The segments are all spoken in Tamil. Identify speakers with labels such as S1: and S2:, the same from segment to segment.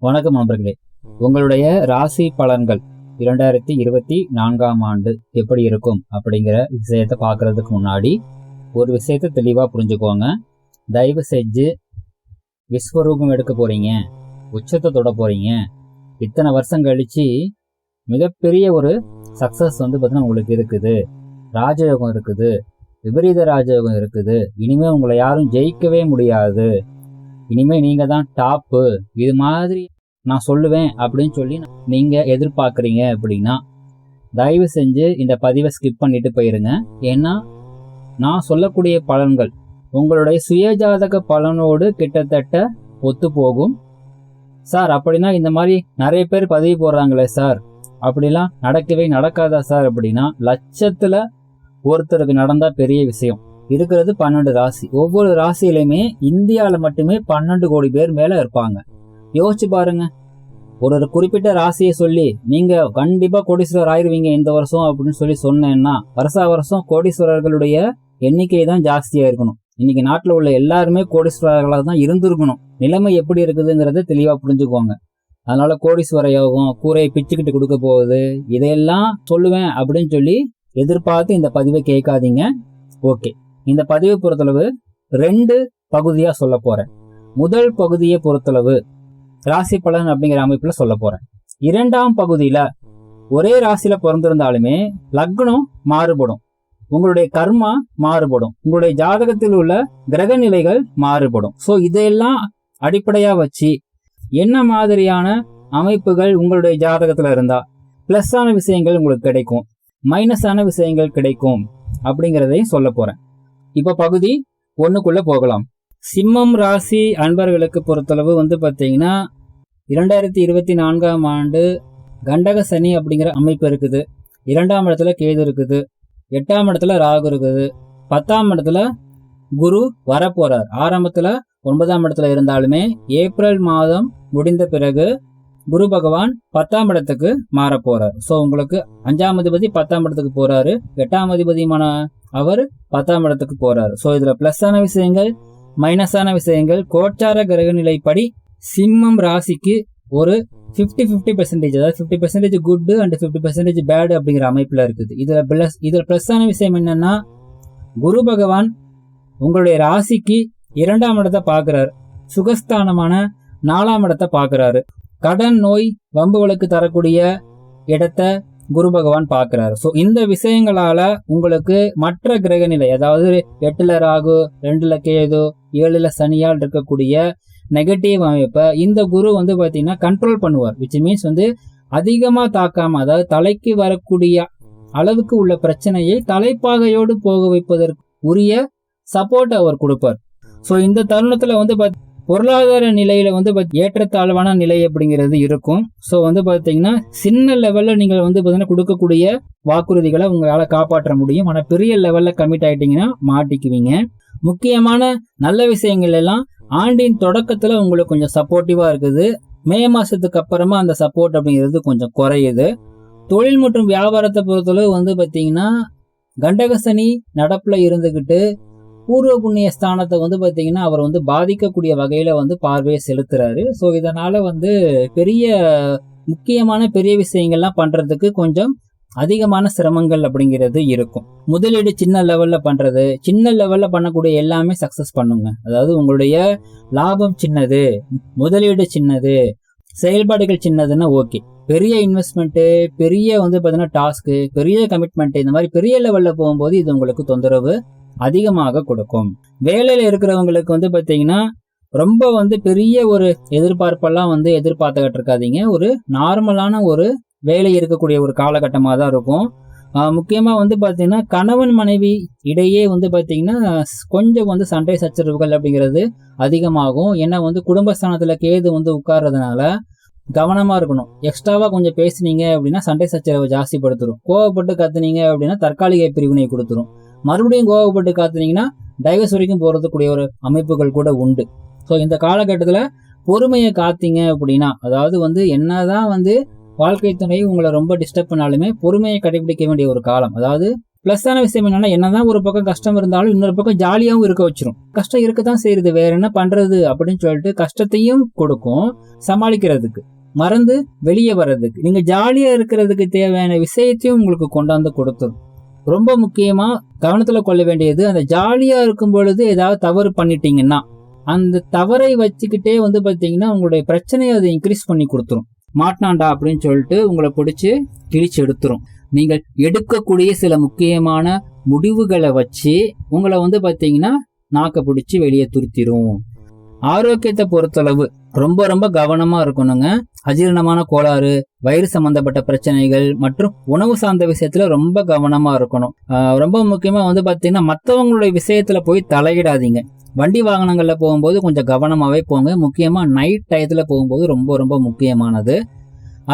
S1: வணக்கம் நண்பர்களே. உங்களுடைய ராசி பலன்கள் 2024ஆம் ஆண்டு எப்படி இருக்கும் அப்படிங்கிற விஷயத்தை பார்க்கறதுக்கு முன்னாடி ஒரு விஷயத்தை தெளிவாக புரிஞ்சுக்கோங்க. தயவு செஞ்சு விஸ்வரூபம் எடுக்க போறீங்க, உச்சத்தை தொட போறீங்க, இத்தனை வருஷம் கழிச்சு மிகப்பெரிய ஒரு சக்சஸ் பார்த்தீங்கன்னா உங்களுக்கு இருக்குது, ராஜயோகம் இருக்குது, விபரீத ராஜயோகம் இருக்குது, இனிமே உங்களை யாரும் ஜெயிக்கவே முடியாது, இனிமே நீங்க தான் டாப்பு, இது மாதிரி நான் சொல்லுவேன் அப்படின்னு சொல்லி நீங்க எதிர்பார்க்குறீங்க அப்படின்னா தயவு செஞ்சு இந்த பதிவை ஸ்கிப் பண்ணிட்டு போயிருங்க. ஏன்னா நான் சொல்லக்கூடிய பலன்கள் உங்களுடைய சுயஜாதக பலனோடு கிட்டத்தட்ட ஒத்து போகும். சார் அப்படின்னா இந்த மாதிரி நிறைய பேர் பதிவு போடுறாங்களே சார், அப்படிலாம் நடக்கவே நடக்காதா சார் அப்படின்னா, லட்சத்துல ஒருத்தருக்கு நடந்தா பெரிய விஷயம். இருக்கிறது 12 ராசி. ஒவ்வொரு ராசியிலுமே இந்தியாவில் மட்டுமே 12 கோடி பேர் மேல இருப்பாங்க. யோசிச்சு பாருங்க. ஒரு குறிப்பிட்ட ராசியை சொல்லி நீங்க கண்டிப்பா கோடீஸ்வரர் ஆயிருவீங்க இந்த வருஷம் அப்படின்னு சொல்லி சொன்னேன்னா, வருஷம் கோடீஸ்வரர்களுடைய எண்ணிக்கை தான் ஜாஸ்தியா இருக்கணும். இன்னைக்கு நாட்டில் உள்ள எல்லாருமே கோடீஸ்வரர்களாக தான் இருந்திருக்கணும். நிலைமை எப்படி இருக்குதுங்கிறத தெளிவா புரிஞ்சுக்கோங்க. அதனால கோடீஸ்வர யோகம், கூரையை பிச்சுக்கிட்டு கொடுக்க போகுது, இதையெல்லாம் சொல்லுவேன் அப்படின்னு சொல்லி எதிர்பார்த்து இந்த பதிவை கேட்காதீங்க. ஓகே, இந்த பதிவை பொறுத்தளவு 2 பகுதியா சொல்ல போறேன். முதல் பகுதியை பொறுத்தளவு ராசி பலன் அப்படிங்கிற அமைப்புல சொல்ல போறேன். 2ஆம் பகுதியில ஒரே ராசியில பிறந்திருந்தாலுமே லக்னம் மாறுபடும், உங்களுடைய கர்மா மாறுபடும், உங்களுடைய ஜாதகத்தில் உள்ள கிரக நிலைகள் மாறுபடும். ஸோ இதையெல்லாம் அடிப்படையா வச்சு என்ன மாதிரியான அமைப்புகள் உங்களுடைய ஜாதகத்துல இருந்தா பிளஸ் ஆன விஷயங்கள் உங்களுக்கு கிடைக்கும், மைனஸ் ஆன விஷயங்கள் கிடைக்கும் அப்படிங்கிறதையும் சொல்ல போறேன். இப்ப பகுதி 1க்குள்ள போகலாம். சிம்மம் ராசி அன்பர்களுக்கு பொறுத்தளவு பாத்தீங்கன்னா 2024ஆம் ஆண்டு கண்டக சனி அப்படிங்கிற அமைப்பு இருக்குது. 2ஆம் இடத்துல கேது இருக்குது, 8ஆம் இடத்துல ராகு இருக்குது, 10ஆம் இடத்துல குரு வரப்போறார். ஆரம்பத்துல 9ஆம் இடத்துல இருந்தாலுமே ஏப்ரல் மாதம் முடிந்த பிறகு குரு பகவான் 10ஆம் இடத்துக்கு மாற போறார். ஸோ உங்களுக்கு 5ஆம் அதிபதி 10ஆம் இடத்துக்கு போறாரு, 8ஆம் அதிபதியுமான அவர் 10ஆம் இடத்துக்கு போறாரு. ஸோ இதுல பிளஸ் ஆன விஷயங்கள், மைனஸான விஷயங்கள், கோச்சார கிரக நிலைப்படி சிம்மம் ராசிக்கு ஒரு 50-50%, அதாவது 50% குட் அண்ட் 50% பேட் அப்படிங்கிற அமைப்புல இருக்குது. இதுல பிளஸ் ஆன விஷயம் என்னன்னா, குரு பகவான் உங்களுடைய ராசிக்கு 2ஆம் இடத்தை பாக்குறாரு, சுகஸ்தானமான 4ஆம் இடத்தை பாக்குறாரு, கடன் நோய் வம்புகளுக்கு தரக்கூடிய இடத்தை குரு பகவான் பார்க்கிறாரு. ஸோ இந்த விஷயங்களால உங்களுக்கு மற்ற கிரக நிலை, அதாவது 8ல ராகு, 2ல கேது, 7ல சனியால் இருக்கக்கூடிய நெகட்டிவ் அமைப்பை இந்த குரு பாத்தீங்கன்னா கண்ட்ரோல் பண்ணுவார். விச் மீன்ஸ் அதிகமா தாக்காம, அதாவது தலைக்கு வரக்கூடிய அளவுக்கு உள்ள பிரச்சனையை தலைப்பாகையோடு போக வைப்பதற்கு உரிய சப்போர்ட் அவர் கொடுப்பார். ஸோ இந்த தருணத்துல பொருளாதார நிலையில ஏற்றத்தாழ்வான நிலை அப்படிங்கிறது இருக்கும். ஸோ பாத்தீங்கன்னா சின்ன லெவல்ல நீங்கள் பாத்தீங்கன்னா கொடுக்கக்கூடிய வாக்குறுதிகளை உங்களால காப்பாற்ற முடியும். ஆனா பெரிய லெவல்ல கமிட் ஆயிட்டீங்கன்னா மாட்டிக்குவீங்க. முக்கியமான நல்ல விஷயங்கள் எல்லாம் ஆண்டின் தொடக்கத்துல உங்களுக்கு கொஞ்சம் சப்போர்ட்டிவா இருக்குது. மே மாசத்துக்கு அப்புறமா அந்த சப்போர்ட் அப்படிங்கிறது கொஞ்சம் குறையுது. தொழில் மற்றும் வியாபாரத்தை பொறுத்தளவு பாத்தீங்கன்னா கண்டகசனி நடப்புல இருந்துகிட்டு பூர்வ புண்ணிய ஸ்தானத்தை பாத்தீங்கன்னா அவர் பாதிக்கக்கூடிய வகையில பார்வையை செலுத்துறாரு. ஸோ இதனால பெரிய முக்கியமான பெரிய விஷயங்கள்லாம் பண்றதுக்கு கொஞ்சம் அதிகமான சிரமங்கள் அப்படிங்கிறது இருக்கும். முதலீடு சின்ன லெவல்ல பண்றது, சின்ன லெவல்ல பண்ணக்கூடிய எல்லாமே சக்சஸ் பண்ணுங்க. அதாவது உங்களுடைய லாபம் சின்னது, முதலீடு சின்னது, செயல்பாடுகள் சின்னதுன்னா ஓகே. பெரிய இன்வெஸ்ட்மெண்ட், பெரிய பாத்தீங்கன்னா டாஸ்க், பெரிய கமிட்மெண்ட், இந்த மாதிரி பெரிய லெவல்ல போகும்போது இது உங்களுக்கு தொந்தரவு அதிகமாக கொடுக்கும். வேலையில இருக்கிறவங்களுக்கு பாத்தீங்கன்னா ரொம்ப பெரிய ஒரு எதிர்பார்ப்பெல்லாம் எதிர்பார்த்துக்கிட்டு இருக்காதீங்க. ஒரு நார்மலான ஒரு வேலை இருக்கக்கூடிய ஒரு காலகட்டமாக தான் இருக்கும். முக்கியமா பாத்தீங்கன்னா கணவன் மனைவி இடையே பாத்தீங்கன்னா கொஞ்சம் சண்டை சச்சரவுகள் அப்படிங்கிறது அதிகமாகும். ஏன்னா குடும்பஸ்தானத்துல கேது உட்கார்றதுனால கவனமா இருக்கணும். எக்ஸ்ட்ராவா கொஞ்சம் பேசுனீங்க அப்படின்னா சண்டை சச்சரவை ஜாஸ்திப்படுத்துரும். கோவப்பட்டு கத்துனீங்க அப்படின்னா தற்காலிக பிரிவினை கொடுத்துரும். மறுபடியும் கோவப்பட்டு காத்துனீங்கன்னா டைவர்ஸ் வரைக்கும் போறதுக்கூடிய ஒரு அமைப்புகள் கூட உண்டு. ஸோ இந்த காலகட்டத்தில் பொறுமையை காத்தீங்க அப்படின்னா, அதாவது என்னதான் வாழ்க்கை துணை உங்களை ரொம்ப டிஸ்டர்ப் பண்ணாலுமே பொறுமையை கடைபிடிக்க வேண்டிய ஒரு காலம். அதாவது பிளஸ்ஸான விஷயம் என்னதான் ஒரு பக்கம் கஷ்டம் இருந்தாலும் இன்னொரு பக்கம் ஜாலியாகவும் இருக்க வச்சிரும். கஷ்டம் இருக்கத்தான் செய்யுது, வேற என்ன பண்றது அப்படின்னு சொல்லிட்டு கஷ்டத்தையும் கொடுக்கும் சமாளிக்கிறதுக்கு, மறந்து வெளியே வர்றதுக்கு, நீங்க ஜாலியா இருக்கிறதுக்கு தேவையான விஷயத்தையும் உங்களுக்கு கொண்டாந்து கொடுத்துரும். ரொம்ப முக்கியமா கவனத்துல கொள்ள வேண்டியது, அந்த ஜாலியா இருக்கும் பொழுது ஏதாவது தவறு பண்ணிட்டீங்கன்னா அந்த தவறை வச்சுக்கிட்டே பாத்தீங்கன்னா உங்களுடைய பிரச்சனையை அதை இன்க்ரீஸ் பண்ணி கொடுத்துரும். மாட்டினாண்டா அப்படின்னு சொல்லிட்டு உங்களை பிடிச்சி கிழிச்சு எடுத்துரும். நீங்கள் எடுக்கக்கூடிய சில முக்கியமான முடிவுகளை வச்சு உங்களை பாத்தீங்கன்னா நாக்க பிடிச்சி வெளியே துருத்திரும். ஆரோக்கியத்தை பொறுத்தளவு ரொம்ப ரொம்ப கவனமா இருக்கணுங்க. அஜீரணமான கோளாறு, வயிறு சம்பந்தப்பட்ட பிரச்சனைகள் மற்றும் உணவு சார்ந்த விஷயத்துல ரொம்ப கவனமா இருக்கணும். ரொம்ப முக்கியமா பாத்தீங்கன்னா மற்றவங்களுடைய விஷயத்துல போய் தலையிடாதீங்க. வண்டி வாகனங்கள்ல போகும்போது கொஞ்சம் கவனமாவே போங்க. முக்கியமா நைட் டயத்துல போகும்போது ரொம்ப ரொம்ப முக்கியமானது.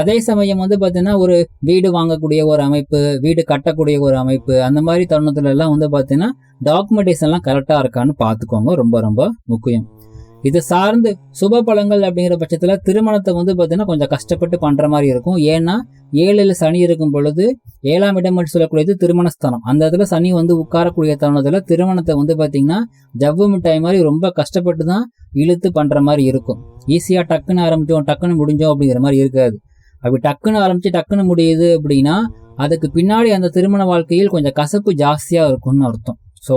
S1: அதே சமயம் பாத்தீங்கன்னா ஒரு வீடு வாங்கக்கூடிய ஒரு அமைப்பு, வீடு கட்டக்கூடிய ஒரு அமைப்பு, அந்த மாதிரி தருணத்துல எல்லாம் பாத்தீங்கன்னா டாக்குமெண்டேஷன் எல்லாம் கரெக்டா இருக்கான்னு பாத்துக்கோங்க. ரொம்ப ரொம்ப முக்கியம். இது சார்ந்து சுப பலங்கள் அப்படிங்கிற பட்சத்துல திருமணத்தை பாத்தீங்கன்னா கொஞ்சம் கஷ்டப்பட்டு பண்ற மாதிரி இருக்கும். ஏன்னா 7 சனி இருக்கும் பொழுது 7ஆம் இடம் சொல்லக்கூடியது திருமணஸ்தானம். அந்த இடத்துல சனி உட்காரக்கூடிய தருணத்துல திருமணத்தை பாத்தீங்கன்னா ஜவ்வு மிட்டாய் மாதிரி ரொம்ப கஷ்டப்பட்டு தான் இழுத்து பண்ற மாதிரி இருக்கும். ஈஸியா டக்குன்னு ஆரம்பிச்சோம் டக்குன்னு முடிஞ்சோம் அப்படிங்கிற மாதிரி இருக்காது. அப்படி டக்குன்னு ஆரம்பிச்சு டக்குன்னு முடியுது அப்படின்னா அதுக்கு பின்னாடி அந்த திருமண வாழ்க்கையில் கொஞ்சம் கசப்பு ஜாஸ்தியா இருக்கும்னு அர்த்தம். ஸோ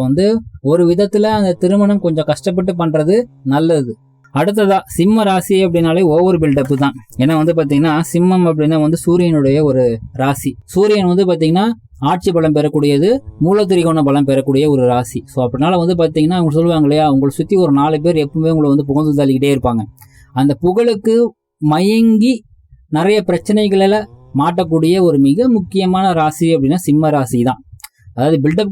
S1: ஒரு விதத்துல அந்த திருமணம் கொஞ்சம் கஷ்டப்பட்டு பண்றது நல்லது. அடுத்ததா சிம்ம ராசி அப்படின்னாலே ஓவர் பில்டப் தான். ஏன்னா பாத்தீங்கன்னா சிம்மம் அப்படின்னா சூரியனுடைய ஒரு ராசி. சூரியன் பாத்தீங்கன்னா ஆட்சி பலம் பெறக்கூடியது, மூலத்திரிகோண பலம் பெறக்கூடிய ஒரு ராசி. ஸோ அப்படினால பாத்தீங்கன்னா அவங்க சொல்லுவாங்க இல்லையா, உங்களை சுத்தி ஒரு 4 பேர் எப்பவுமே உங்களை புகழ்ந்து தள்ளிக்கிட்டே இருப்பாங்க. அந்த புகழுக்கு மயங்கி நிறைய பிரச்சனைகள மாட்டக்கூடிய ஒரு மிக முக்கியமான ராசி அப்படின்னா சிம்ம ராசி தான். அதாவது பில்டப்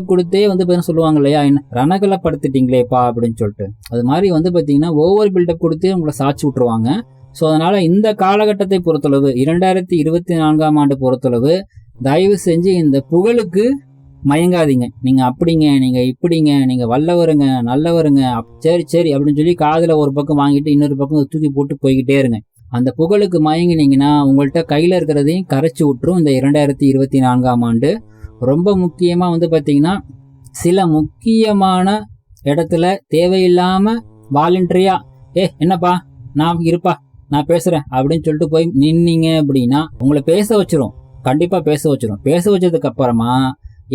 S1: கொடுத்தே சொல்லுவாங்க இல்லையா, என்ன ரணகளை படுத்திட்டீங்களேப்பா அப்படின்னு சொல்லிட்டு. அது மாதிரி பாத்தீங்கன்னா ஓவர் பில்டப் கொடுத்தே உங்களை சாட்சி விட்டுருவாங்க. ஸோ அதனால இந்த காலகட்டத்தை பொறுத்தளவு 2024ஆம் ஆண்டு பொறுத்தளவு தயவு செஞ்சு இந்த புகழுக்கு மயங்காதீங்க. நீங்க அப்படிங்க, நீங்க இப்படிங்க, நீங்க வல்லவருங்க, நல்லவருங்க, சரி அப்படின்னு சொல்லி காதுல ஒரு பக்கம் வாங்கிட்டு இன்னொரு பக்கம் தூக்கி போட்டு போய்கிட்டே இருங்க. அந்த புகழுக்கு மயங்கினீங்கன்னா உங்கள்கிட்ட கையில இருக்கிறதையும் கரைச்சி விட்டுரும் இந்த 2024ஆம் ஆண்டு. ரொம்ப முக்கியமா பாத்தீங்கன்னா சில முக்கியமான இடத்துல தேவையில்லாம வாலண்டரியா என்னப்பா நான் இருப்பா நான் பேசுறேன் அப்படின்னு சொல்லிட்டு போய் நின்னீங்க அப்படின்னா உங்களை பேச வச்சிரும். கண்டிப்பா பேச வச்சிரும். பேச வச்சதுக்கு அப்புறமா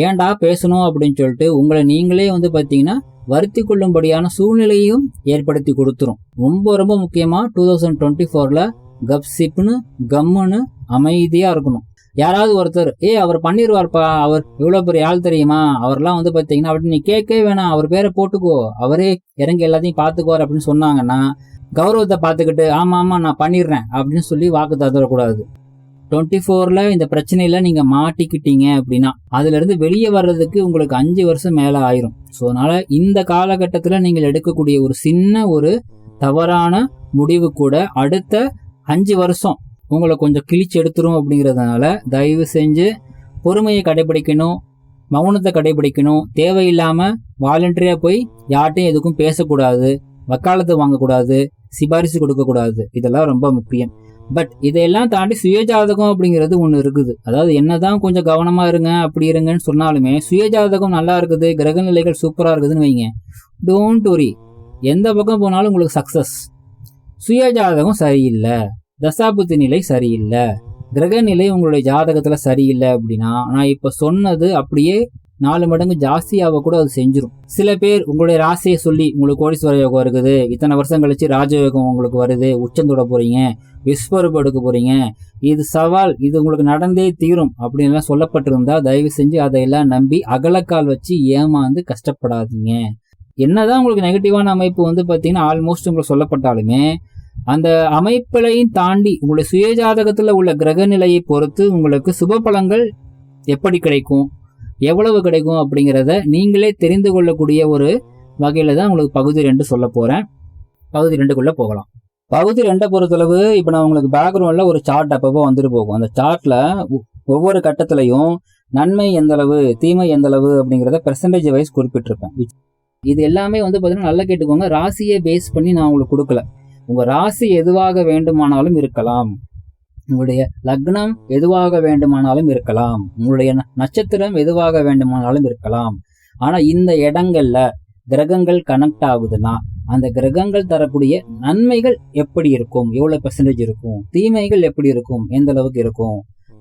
S1: ஏன்டா பேசணும் அப்படின்னு சொல்லிட்டு உங்களை நீங்களே பாத்தீங்கன்னா வருத்தி கொள்ளும்படியான சூழ்நிலையும் ஏற்படுத்தி கொடுத்துரும். ரொம்ப ரொம்ப முக்கியமா 2024ல கப்சிப்னு கம்முன்னு அமைதியா இருக்கணும். யாராவது ஒருத்தர் அவர் பண்ணிடுவார்ப்பா, அவர் இவ்வளவு பெரிய ஆள் தெரியுமா, அவர்லாம் பாத்தீங்கன்னா அப்படி நீ கேட்கவே வேணாம், அவர் பேரை போட்டுக்கோ, அவரே இறங்கி எல்லாத்தையும் பாத்துக்குவார் அப்படின்னு சொன்னாங்கன்னா கௌரவத்தை பார்த்துக்கிட்டு ஆமா நான் பண்ணிடுறேன் அப்படின்னு சொல்லி வாக்கு தந்துடக்கூடாது. 24ல இந்த பிரச்சனையில நீங்க மாட்டிக்கிட்டீங்க அப்படின்னா அதுல இருந்து வெளியே வர்றதுக்கு உங்களுக்கு 5 வருஷம் மேல ஆயிரும். ஸோ அதனால இந்த காலகட்டத்துல நீங்கள் எடுக்கக்கூடிய ஒரு சின்ன ஒரு தவறான முடிவு கூட அடுத்த 5 வருஷம் உங்களை கொஞ்சம் கிழிச்சு எடுத்துரும். அப்படிங்கிறதுனால தயவு செஞ்சு பொறுமையை கடைபிடிக்கணும், மௌனத்தை கடைபிடிக்கணும். தேவையில்லாம வாலண்டரியா போய் யார்ட்டையும் எதுக்கும் பேசக்கூடாது, வக்காலத்தை வாங்கக்கூடாது, சிபாரிசு கொடுக்கக்கூடாது. இதெல்லாம் ரொம்ப முக்கியம். பட் இதையெல்லாம் தாண்டி சுயஜாதகம் அப்படிங்கிறது ஒன்று இருக்குது. அதாவது என்னதான் கொஞ்சம் கவனமா இருங்க அப்படி இருங்கன்னு சொன்னாலுமே சுயஜாதகம் நல்லா இருக்குது, கிரக நிலைகள் சூப்பரா இருக்குதுன்னு வைங்க, டோன்ட் வரி, எந்த பக்கம் போனாலும் உங்களுக்கு சக்சஸ். சுயஜாதகம் சரியில்லை, தசாபுத்தி நிலை சரியில்லை, கிரக நிலை உங்களுடைய ஜாதகத்துல சரியில்லை அப்படின்னா நான் இப்ப சொன்னது அப்படியே 4 மடங்கு ஜாஸ்தியாக கூட அது செஞ்சிடும். சில பேர் உங்களுடைய ராசியை சொல்லி உங்களுக்கு கோடீஸ்வர யோகம் இருக்குது, இத்தனை வருஷம் கழிச்சு ராஜயோகம் உங்களுக்கு வருது, உச்சந்தோட போறீங்க, விஸ்வரூபம் எடுக்க போறீங்க, இது சவால், இது உங்களுக்கு நடந்தே தீரும் அப்படின்னு சொல்லப்பட்டிருந்தா தயவு செஞ்சு அதையெல்லாம் நம்பி அகலக்கால் வச்சு ஏமாந்து கஷ்டப்படாதீங்க. என்னதான் உங்களுக்கு நெகட்டிவான அமைப்பு பாத்தீங்கன்னா ஆல்மோஸ்ட் உங்களுக்கு சொல்லப்பட்டாலுமே அந்த அமைப்புகளையும் தாண்டி உங்களுடைய சுயஜாதகத்துல உள்ள கிரக நிலையை பொறுத்து உங்களுக்கு சுப பலங்கள் எப்படி கிடைக்கும், எவ்வளவு கிடைக்கும் அப்படிங்கிறத நீங்களே தெரிந்து கொள்ளக்கூடிய ஒரு வகையில தான் உங்களுக்கு பகுதி 2 சொல்ல போறேன். பகுதி 2க்குள்ள போகலாம். பகுதி 2 பொறுத்தளவு இப்ப நான் உங்களுக்கு பேக்ரவுண்ட்ல ஒரு சார்ட் அப்பப்போ வந்துட்டு போகும். அந்த சார்ட்ல ஒவ்வொரு கட்டத்திலையும் நன்மை எந்த அளவு தீமை எந்த அளவு அப்படிங்கிறத பெர்சன்டேஜ் வைஸ் குறிப்பிட்டிருப்பேன். இது எல்லாமே பாத்தீங்கன்னா நல்லா கேட்டுக்கோங்க, ராசியை பேஸ் பண்ணி நான் உங்களுக்கு கொடுக்கல. உங்க ராசி எதுவாக வேண்டுமானாலும் இருக்கலாம். உங்களுடைய லக்னம் எதுவாக வேண்டுமானாலும் இருக்கலாம், உங்களுடைய நட்சத்திரம் எதுவாக வேண்டுமானாலும் இருக்கலாம். ஆனா இந்த இடங்கள்ல கிரகங்கள் கனெக்ட் ஆகுதுன்னா அந்த கிரகங்கள் தரக்கூடிய நன்மைகள் எப்படி இருக்கும், எவ்வளவு பெர்சன்டேஜ் இருக்கும், தீமைகள் எப்படி இருக்கும், எந்த அளவுக்கு இருக்கும்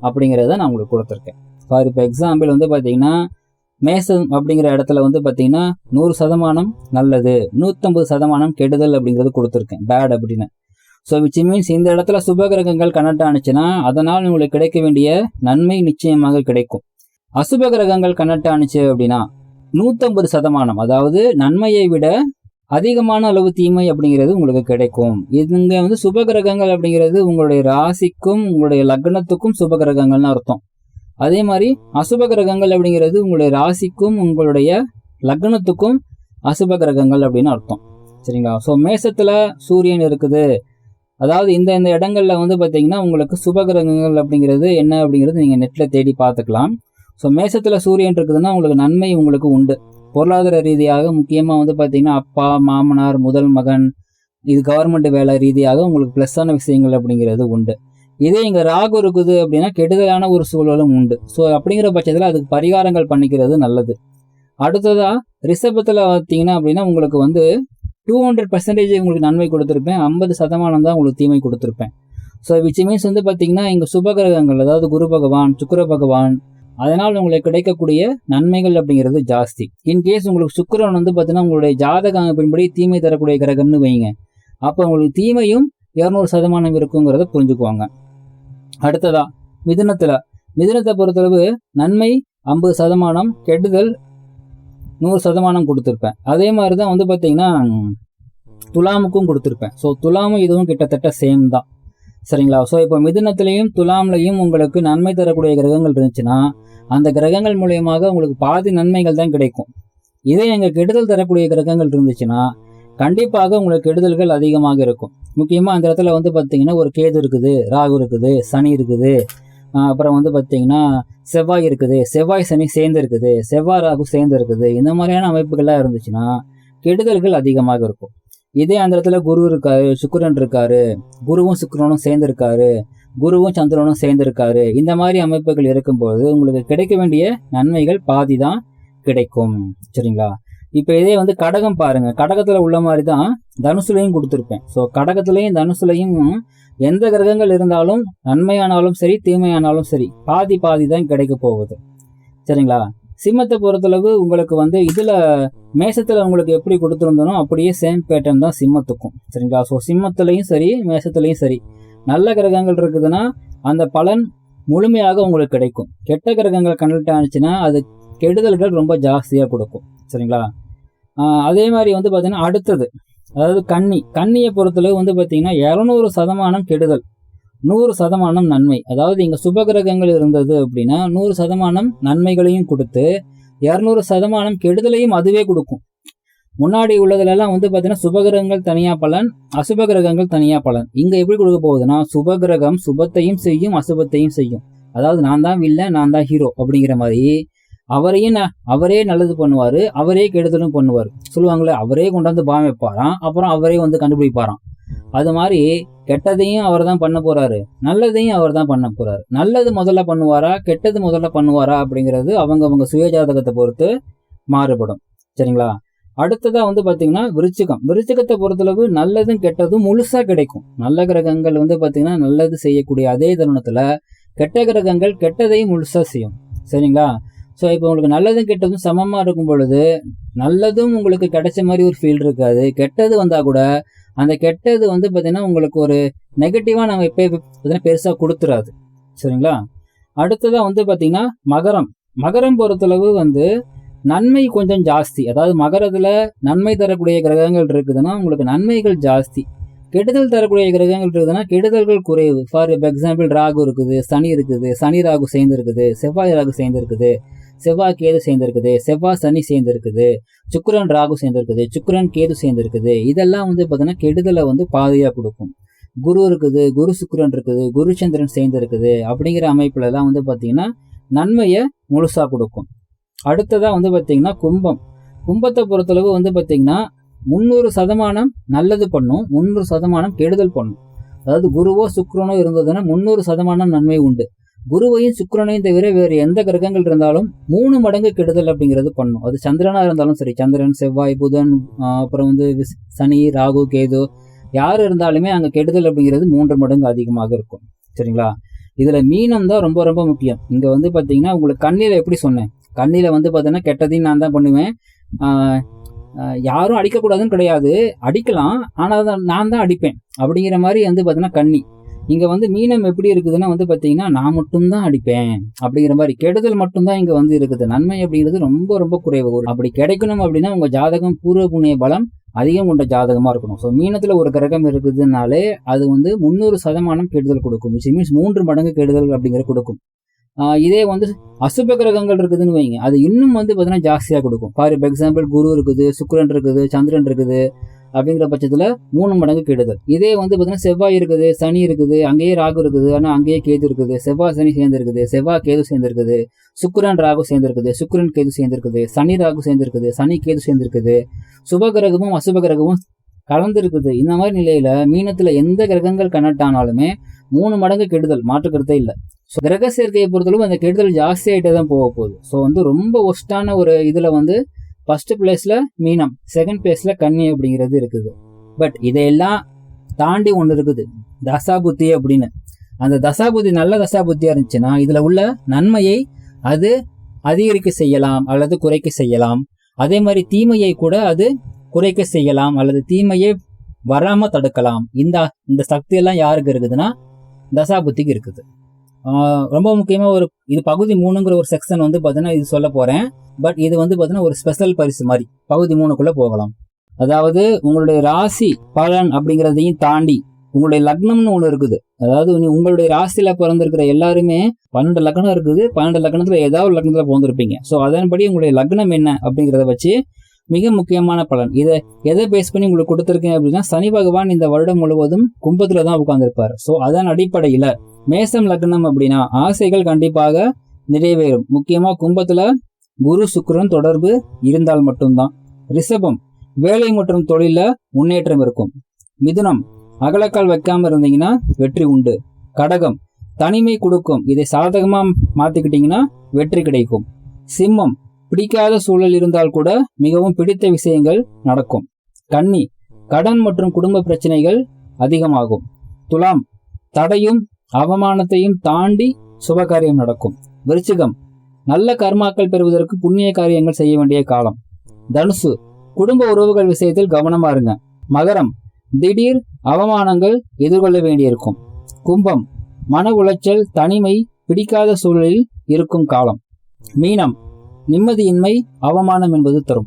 S1: அப்படிங்கிறத நான் உங்களுக்கு கொடுத்துருக்கேன். ஃபார் இப்போ எக்ஸாம்பிள் வந்து பார்த்தீங்கன்னா மேசம் அப்படிங்கிற இடத்துல வந்து பார்த்தீங்கன்னா 100% நல்லது, 150% கெடுதல் அப்படிங்கிறது கொடுத்துருக்கேன், பேட் அப்படின்னு. ஸோ விச் மீன்ஸ் இந்த இடத்துல சுபகிரகங்கள் கனெக்ட் ஆனிச்சுன்னா அதனால் உங்களுக்கு கிடைக்க வேண்டிய நன்மை நிச்சயமாக கிடைக்கும். அசுப கிரகங்கள் கனெக்ட் ஆனிச்சு அப்படின்னா 150%, அதாவது நன்மையை விட அதிகமான அளவு தீமை அப்படிங்கிறது உங்களுக்கு கிடைக்கும். இதுங்க வந்து சுபகிரகங்கள் அப்படிங்கிறது உங்களுடைய ராசிக்கும் உங்களுடைய லக்னத்துக்கும் சுபகிரகங்கள்னு அர்த்தம். அதே மாதிரி அசுப கிரகங்கள் அப்படிங்கிறது உங்களுடைய ராசிக்கும் உங்களுடைய லக்னத்துக்கும் அசுப கிரகங்கள் அப்படின்னு அர்த்தம். சரிங்களா? ஸோ மேசத்துல சூரியன் இருக்குது, அதாவது இந்த இடங்கள்ல வந்து பார்த்தீங்கன்னா உங்களுக்கு சுபகிரகங்கள் அப்படிங்கிறது என்ன அப்படிங்கிறது நீங்கள் நெட்டில் தேடி பார்த்துக்கலாம். ஸோ மேசத்தில் சூரியன் இருக்குதுன்னா உங்களுக்கு நன்மை உங்களுக்கு உண்டு. பொருளாதார ரீதியாக முக்கியமாக வந்து பார்த்தீங்கன்னா அப்பா, மாமனார், முதல் மகன், இது கவர்மெண்ட் வேலை ரீதியாக உங்களுக்கு ப்ளஸ்ஸான விஷயங்கள் அப்படிங்கிறது உண்டு. இதே இங்கே ராகு இருக்குது அப்படின்னா கெடுதலான ஒரு சூழலும் உண்டு. ஸோ அப்படிங்கிற பட்சத்தில் அதுக்கு பரிகாரங்கள் பண்ணிக்கிறது நல்லது. அடுத்ததாக ரிஷபத்தில் பார்த்தீங்கன்னா அப்படின்னா உங்களுக்கு வந்து 200% உங்களுக்கு நன்மை கொடுத்துருப்பேன், 50% தான் உங்களுக்கு தீமை கொடுத்துருப்பேன். ஸோ விச் மீன்ஸ் வந்து பார்த்தீங்கன்னா இங்கே சுபகிரகங்கள், அதாவது குரு பகவான், சுக்கிர பகவான், அதனால் உங்களுக்கு கிடைக்கக்கூடிய நன்மைகள் அப்படிங்கிறது ஜாஸ்தி. இன்கேஸ் உங்களுக்கு சுக்கிரன் வந்து பார்த்தீங்கன்னா உங்களுடைய ஜாதக அமைப்பின்படி தீமை தரக்கூடிய கிரகம்னு வைங்க, அப்போ உங்களுக்கு தீமையும் 200% இருக்குங்கிறத புரிஞ்சுக்குவாங்க. அடுத்ததா மிதுனத்தை பொறுத்தளவு நன்மை 50%, கெடுதல் 100% கொடுத்துருப்பேன். அதே மாதிரி தான் வந்து பார்த்தீங்கன்னா துலாமுக்கும் கொடுத்துருப்பேன். ஸோ துலாமும் இதுவும் கிட்டத்தட்ட சேம் தான். சரிங்களா? ஸோ இப்போ மிதுனத்திலையும் துலாம்லையும் உங்களுக்கு நன்மை தரக்கூடிய கிரகங்கள் இருந்துச்சுன்னா அந்த கிரகங்கள் மூலியமாக உங்களுக்கு பாதி நன்மைகள் தான் கிடைக்கும். இதே எங்கள் கெடுதல் தரக்கூடிய கிரகங்கள் இருந்துச்சுன்னா கண்டிப்பாக உங்களுக்கு கெடுதல்கள் அதிகமாக இருக்கும். முக்கியமாக அந்த இடத்துல வந்து பார்த்தீங்கன்னா ஒரு கேது இருக்குது, ராகு இருக்குது, சனி இருக்குது, அப்புறம் வந்து பார்த்தீங்கன்னா செவ்வாய் இருக்குது, செவ்வாய் சனி சேர்ந்து இருக்குது, செவ்வாய் ராகு சேர்ந்து இருக்குது, இந்த மாதிரியான அமைப்புகள்லாம் இருந்துச்சுன்னா கெடுதல்கள் அதிகமாக இருக்கும். இதே அந்த இடத்துல குரு இருக்காரு, சுக்கிரன் இருக்காரு, குருவும் சுக்கிரனும் சேர்ந்திருக்காரு, குருவும் சந்திரனும் சேர்ந்திருக்காரு, இந்த மாதிரி அமைப்புகள் இருக்கும்போது உங்களுக்கு கிடைக்க வேண்டிய நன்மைகள் பாதி தான் கிடைக்கும். சரிங்களா? இப்போ இதே வந்து கடகம் பாருங்க, கடகத்தில் உள்ள மாதிரி தான் தனுசுலையும் கொடுத்துருப்பேன். ஸோ கடகத்துலையும் தனுசுலையும் எந்த கிரகங்கள் இருந்தாலும் நன்மையானாலும் சரி தீமையானாலும் சரி பாதி தான் கிடைக்க போகுது. சரிங்களா? சிம்மத்தை பொறுத்தளவு உங்களுக்கு வந்து இதில் மேசத்தில் உங்களுக்கு எப்படி கொடுத்துருந்தனோ அப்படியே சேம் பேட்டர்ன் தான் சிம்மத்துக்கும். சரிங்களா? ஸோ சிம்மத்துலையும் சரி மேசத்துலையும் சரி நல்ல கிரகங்கள் இருக்குதுன்னா அந்த பலன் முழுமையாக உங்களுக்கு கிடைக்கும். கெட்ட கிரகங்கள் கனெக்ட் ஆனிச்சுன்னா அது கெடுதல்கள் ரொம்ப ஜாஸ்தியாக கொடுக்கும். சரிங்களா? அதே மாதிரி வந்து பார்த்தீங்கன்னா அடுத்தது, அதாவது கன்னியை பொறுத்தளவு வந்து பார்த்தீங்கன்னா 200% கெடுதல், 100% நன்மை. அதாவது இங்கே சுபகிரகங்கள் இருந்தது அப்படின்னா 100% நன்மைகளையும் கொடுத்து 200% கெடுதலையும் அதுவே கொடுக்கும். முன்னாடி உள்ளதுலலாம் வந்து பார்த்தீங்கன்னா சுபகிரகங்கள் தனியாக பலன், அசுபகிரகங்கள் தனியாக பலன். இங்கே எப்படி கொடுக்க போகுதுன்னா சுபகிரகம் சுபத்தையும் செய்யும் அசுபத்தையும் செய்யும். அதாவது நான் தான் வில்லன், நான் தான் ஹீரோ அப்படிங்கிற மாதிரி அவரே நல்லது பண்ணுவார், அவரே கெடுதலும் பண்ணுவார். சொல்லுவாங்களே, அவரே கொண்டாந்து பாம் வைப்பாராம், அப்புறம் அவரே வந்து கண்டுபிடிப்பாராம். அது மாதிரி கெட்டதையும் அவர் தான் பண்ண போறாரு, நல்லதையும் அவர் தான் பண்ண போறாரு. நல்லது முதல்ல பண்ணுவாரா கெட்டது முதல்ல பண்ணுவாரா அப்படிங்கிறது அவங்க சுயஜாதகத்தை பொறுத்து மாறுபடும். சரிங்களா? அடுத்ததா வந்து பாத்தீங்கன்னா விருச்சிகத்தை பொறுத்தளவு நல்லதும் கெட்டதும் முழுசா கிடைக்கும். நல்ல கிரகங்கள் வந்து பாத்தீங்கன்னா நல்லது செய்யக்கூடிய அதே தருணத்துல கெட்ட கிரகங்கள் கெட்டதையும் முழுசா செய்யும். சரிங்களா? ஸோ இப்போ உங்களுக்கு நல்லதும் கெட்டதும் சமமாக இருக்கும் பொழுது நல்லதும் உங்களுக்கு கிடைச்ச மாதிரி ஒரு ஃபீல் இருக்காது. கெட்டது வந்தால் கூட அந்த கெட்டது வந்து பார்த்தீங்கன்னா உங்களுக்கு ஒரு நெகட்டிவாக நம்ம எப்போ பார்த்தீங்கன்னா பெருசாக கொடுத்துறாது. சரிங்களா? அடுத்ததாக வந்து பார்த்தீங்கன்னா மகரம் பொறுத்தளவு வந்து நன்மை கொஞ்சம் ஜாஸ்தி. அதாவது மகரத்தில் நன்மை தரக்கூடிய கிரகங்கள் இருக்குதுன்னா உங்களுக்கு நன்மைகள் ஜாஸ்தி, கெடுதல் தரக்கூடிய கிரகங்கள் இருக்குதுன்னா கெடுதல்கள் குறைவு. ஃபார் எக்ஸாம்பிள் ராகு இருக்குது, சனி இருக்குது, சனி ராகு சேர்ந்து இருக்குது, செவ்வாய் ராகு சேர்ந்து இருக்குது, செவ்வாய் கேது சேர்ந்திருக்குது, செவ்வாய் சனி சேர்ந்திருக்குது, சுக்கிரன் ராகு சேர்ந்திருக்குது, சுக்கிரன் கேது சேர்ந்திருக்குது. இதெல்லாம் வந்து பார்த்தீங்கன்னா கெடுதலை வந்து பாதியாக கொடுக்கும். குரு இருக்குது, குரு சுக்கிரன் இருக்குது, குரு சந்திரன் சேர்ந்திருக்குது, அப்படிங்கிற அமைப்புல எல்லாம் வந்து பார்த்தீங்கன்னா நன்மையை முழுசா கொடுக்கும். அடுத்ததா வந்து பார்த்தீங்கன்னா கும்பத்தை பொறுத்தளவு வந்து பார்த்தீங்கன்னா 300% நல்லது பண்ணும், 300% கெடுதல் பண்ணும். அதாவது குருவோ சுக்கிரனோ இருந்ததுன்னா 300% நன்மை உண்டு. குருவையும் சுக்கிரனையும் தவிர வேறு எந்த கிரகங்கள் இருந்தாலும் 3 மடங்கு கெடுதல் அப்படிங்கிறது பண்ணும். அது சந்திரனா இருந்தாலும் சரி, சந்திரன், செவ்வாய், புதன், அப்புறம் சனி, ராகு, கேது, யார் இருந்தாலுமே அங்க கெடுதல் அப்படிங்கிறது 3 மடங்கு அதிகமாக இருக்கும். சரிங்களா? இதுல மீனம் தான் ரொம்ப ரொம்ப முக்கியம். இங்க பாத்தீங்கன்னா உங்களுக்கு கண்ணில எப்படி சொன்னேன், கண்ணில பாத்தீங்கன்னா கெட்டதையும் நான் தான் பண்ணுவேன். யாரும் அடிக்கக்கூடாதுன்னு கிடையாது, அடிக்கலாம், ஆனா நான் தான் அடிப்பேன் அப்படிங்கிற மாதிரி பாத்தீங்கன்னா கன்னி. இங்க மீனம் எப்படி இருக்குதுன்னா பாத்தீங்கன்னா நான் மட்டும்தான் அடிப்பேன் அப்படிங்கிற மாதிரி கெடுதல் மட்டும்தான் இங்க இருக்குது. நன்மை அப்படிங்கிறது ரொம்ப ரொம்ப குறைவு. அப்படி கிடைக்கணும் அப்படின்னா உங்க ஜாதகம் பூர்வ புண்ணிய பலம் அதிகம் கொண்ட ஜாதகமா இருக்கணும். ஸோ மீனத்துல ஒரு கிரகம் இருக்குதுனாலே அது 300% கெடுதல் கொடுக்கும். விச் மீன்ஸ் 3 மடங்கு கெடுதல் அப்படிங்கிறது கொடுக்கும். இதே அசுப கிரகங்கள் இருக்குதுன்னு வைங்க, அது இன்னும் பாத்தீங்கன்னா ஜாஸ்தியா கொடுக்கும். ஃபார் எக்ஸாம்பிள் குரு இருக்குது, சுக்கிரன் இருக்குது, சந்திரன் இருக்குது அப்படிங்கிற பட்சத்துல 3 மடங்கு கெடுதல். இதே பாத்தீங்கன்னா செவ்வாய் இருக்குது, சனி இருக்குது, அங்கேயே ராகு இருக்குது, ஆனா அங்கேயே கேது இருக்குது, செவ்வாய் சனி சேர்ந்து இருக்குது, செவ்வாய் கேது சேர்ந்து இருக்குது, சுக்கிரன் ராகு சேர்ந்து இருக்குது, சுக்கிரன் கேது சேர்ந்து இருக்குது, சனி ராகு சேர்ந்து இருக்குது, சனி கேது சேர்ந்து இருக்குது, சுப கிரகமும் அசுப கிரகமும் கலந்து இருக்குது. இந்த மாதிரி நிலையில மீனத்துல எந்த கிரகங்கள் கனெக்ட் ஆனாலுமே 3 மடங்கு கெடுதல், மாற்றுக்கிறதே இல்லை. ஸோ கிரக சேர்க்கையை பொறுத்தளவு அந்த கெடுதல் ஜாஸ்தி ஆகிட்டே தான் போக போகுது. ஸோ ரொம்ப ஒஸ்டான ஒரு இதுல ஃபர்ஸ்ட் பிளேஸ்ல மீனம், செகண்ட் பிளேஸ்ல கன்னி அப்படிங்கிறது இருக்குது. பட் இதையெல்லாம் தாண்டி ஒன்று இருக்குது, தசாபுத்தி அப்படின்னு. அந்த தசாபுத்தி நல்ல தசாபுத்தியா இருந்துச்சுன்னா இதுல உள்ள நன்மையை அது அதிகரிக்க செய்யலாம் அல்லது குறைக்க செய்யலாம். அதே மாதிரி தீமையை கூட அது குறைக்க செய்யலாம் அல்லது தீமையை வராம தடுக்கலாம். இந்த சக்தி எல்லாம் யாருக்கு இருக்குதுன்னா தசாபுத்திக்கு இருக்குது. ரொம்ப முக்கியமா இது பகுதி 3ங்கிற ஒரு செக்ஷன் பாத்தீங்கன்னா இது சொல்ல போறேன். பட் இது பாத்தீங்கன்னா ஒரு ஸ்பெஷல் பரிசு மாதிரி பகுதி 3க்குள்ள போகலாம். அதாவது உங்களுடைய ராசி பலன் அப்படிங்கிறதையும் தாண்டி உங்களுடைய லக்னம்னு ஒண்ணு இருக்குது. அதாவது உங்களுடைய ராசியில பிறந்திருக்கிற எல்லாருமே 12 லக்னம் இருக்குது. 12 லக்னத்துல ஏதாவது ஒரு லக்னத்துல பிறந்திருப்பீங்க. ஸோ அதன்படி உங்களுடைய லக்னம் என்ன அப்படிங்கிறத வச்சு மிக முக்கியமான பலன். இதை எதை பேஸ் பண்ணி உங்களுக்கு கொடுத்துருக்கேன் அப்படின்னா, சனி பகவான் இந்த வருடம் முழுவதும் கும்பத்துல தான் உட்கார்ந்துருப்பாரு. ஸோ அதன் அடிப்படையில மேசம் லக்னம் அப்படின்னா ஆசைகள் கண்டிப்பாக நிறைவேறும். முக்கியமா கும்பத்துல குரு சுக்கிரன் தொடர்பு இருந்தால் மட்டும்தான். ரிஷபம் வேலை மற்றும் தொழில முன்னேற்றம் இருக்கும். மிதுனம் அகலக்கால் வைக்காம இருந்தீங்கன்னா வெற்றி உண்டு. கடகம் தனிமை கொடுக்கும், இதை சாதகமா மாத்திக்கிட்டீங்கன்னா வெற்றி கிடைக்கும். சிம்மம் பிடிக்காத சூழல் இருந்தால் கூட மிகவும் பிடித்த விஷயங்கள் நடக்கும். கன்னி கடன் மற்றும் குடும்ப பிரச்சனைகள் அதிகமாகும். துலாம் தடையும் அவமானத்தையும் தாண்டி சுபகாரியம் நடக்கும். விருச்சிகம் நல்ல கர்மாக்கள் பெறுவதற்கு புண்ணிய காரியங்கள் செய்ய வேண்டிய காலம். தனுசு குடும்ப உறவுகள் விஷயத்தில் கவனமா இருங்க. மகரம் திடீர் அவமானங்கள் எதிர்கொள்ள வேண்டியிருக்கும். கும்பம் மன உளைச்சல், தனிமை, பிடிக்காத சூழலில் இருக்கும் காலம். மீனம் நிம்மதியின்மை, அவமானம் என்பது தரும்.